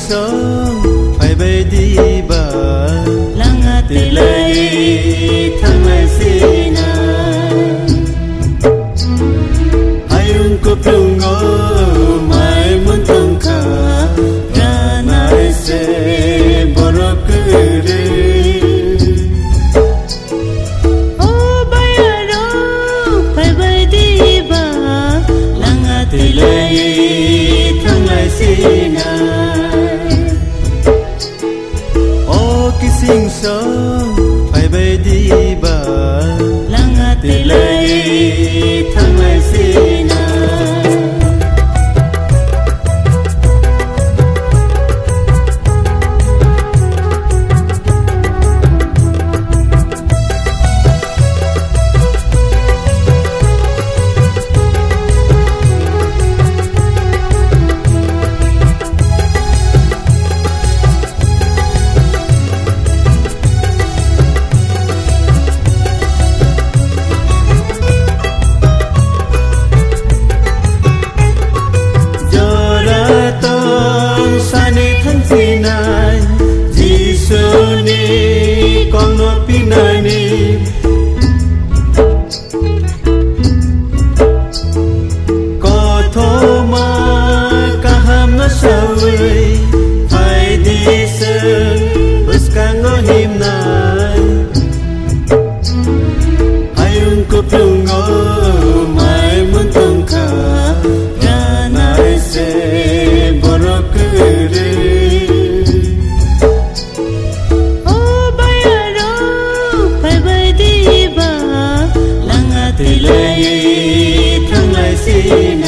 song phải bay đi bà langa tỷ lệ thăng lại xin ayung ko plung ngô mai muốn tung cả ra nai se borok re o bayaro phải bay đi ba langa tỷ lệ thăng lại xin o kissing song phải bay đi bà langa tỷ lệ thăng lại xin con nó pinani có thô mà cả ham nó sao ơi phải đi sơn bớt càng ngó hiểm này ai ung cúp lung ngó mai muốn tung cả ra nai se borok re tỷ lệ thăng lại xin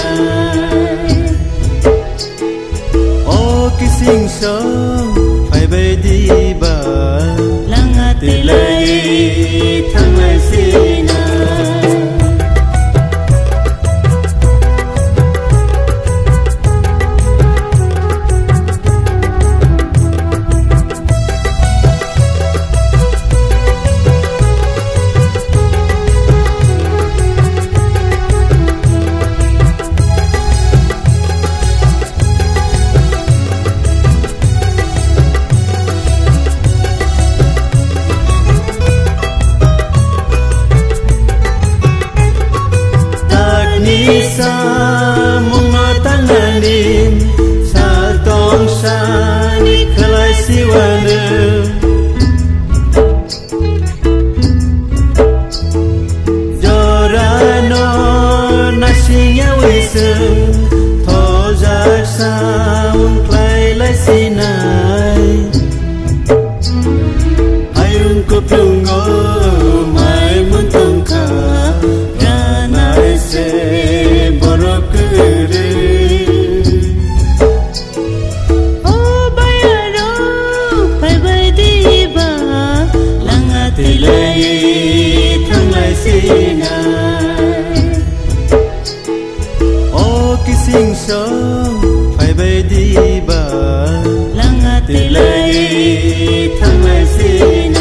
o kissing song phải bay đi bà langa tỷ lệ thăng lại xin sa mong no tanganin sa tong sa ni kalai siwana jorano nasinya wiseng tho za sa mong klai lai sinai ayung ko plung ngô mai muốn tung cả ra nai se borok re o bayaro phải bay đi ba langa tỷ lệ thăng lại xin o kissing song phải bay đi bà langa tỷ lệ thăng lại xin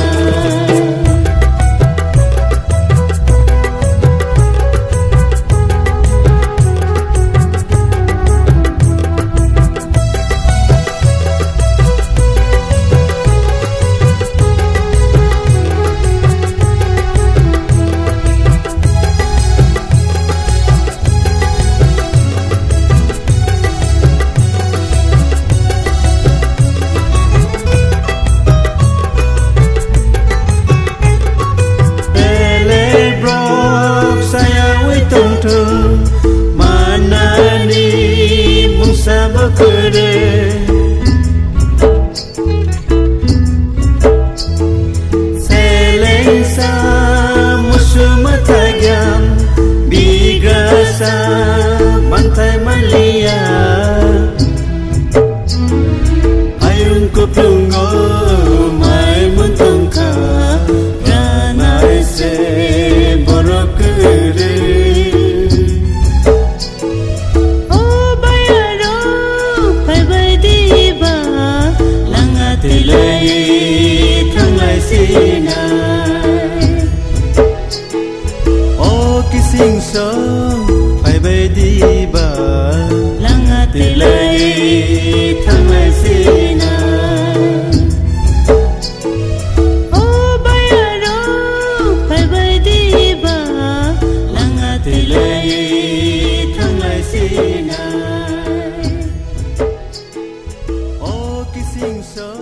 sinh sơ